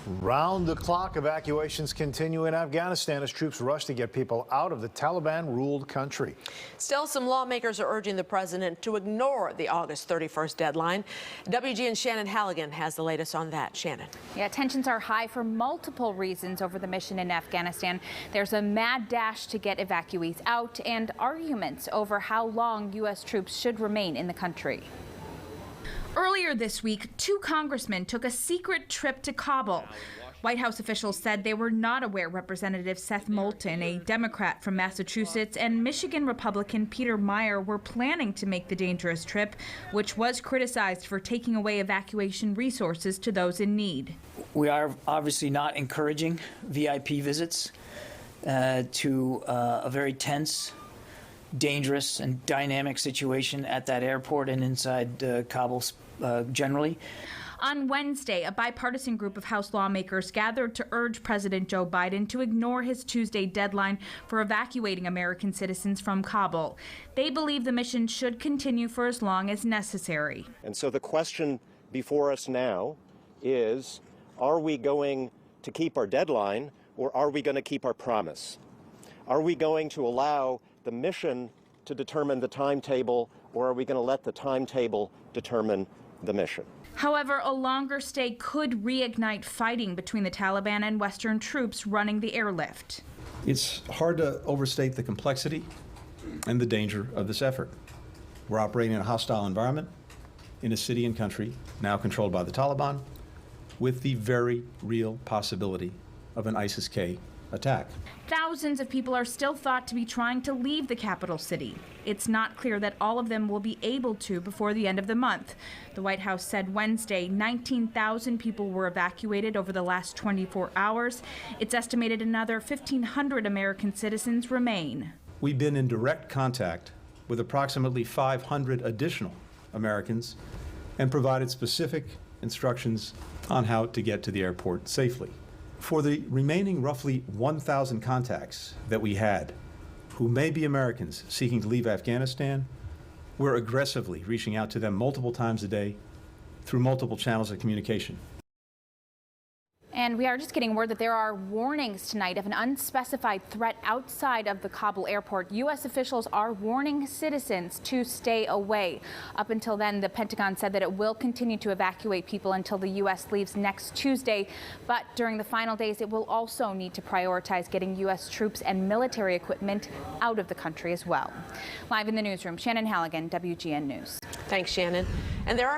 Round-the-clock evacuations continue in Afghanistan as troops rush to get people out of the Taliban-ruled country. Still, some lawmakers are urging the president to ignore the August 31st deadline. WGN's Shannon Halligan has the latest on that. Shannon. Yeah, tensions are high for multiple reasons over the mission in Afghanistan. There's a mad dash to get evacuees out and arguments over how long U.S. troops should remain in the country. Earlier this week, 2 congressmen took a secret trip to Kabul. White House officials said they were not aware Representative Seth Moulton, a Democrat from Massachusetts, and Michigan Republican Peter Meijer were planning to make the dangerous trip, which was criticized for taking away evacuation resources to those in need. We are obviously not encouraging VIP visits to a very tense, dangerous, and dynamic situation at that airport and inside Kabul generally. On Wednesday, a bipartisan group of House lawmakers gathered to urge President Joe Biden to ignore his Tuesday deadline for evacuating American citizens from Kabul. They believe the mission should continue for as long as necessary. And so the question before us now is, are we going to keep our deadline, or are we going to keep our promise? Are we going to allow the mission to determine the timetable, or are we going to let the timetable determine the mission? However, a longer stay could reignite fighting between the Taliban and Western troops running the airlift. It's hard to overstate the complexity and the danger of this effort. We're operating in a hostile environment in a city and country now controlled by the Taliban, with the very real possibility of an ISIS-K attack. Thousands of people are still thought to be trying to leave the capital city. It's not clear that all of them will be able to before the end of the month. The White House said Wednesday 19,000 people were evacuated over the last 24 hours. It's estimated another 1,500 American citizens remain. We've been in direct contact with approximately 500 additional Americans and provided specific instructions on how to get to the airport safely. For the remaining roughly 1,000 contacts that we had, who may be Americans seeking to leave Afghanistan, we're aggressively reaching out to them multiple times a day through multiple channels of communication. And we are just getting word that there are warnings tonight of an unspecified threat outside of the Kabul airport. U.S. officials are warning citizens to stay away. Up until then, the Pentagon said that it will continue to evacuate people until the U.S. leaves next Tuesday. But during the final days, it will also need to prioritize getting U.S. troops and military equipment out of the country as well. Live in the newsroom, Shannon Halligan, WGN News. Thanks, Shannon. And there are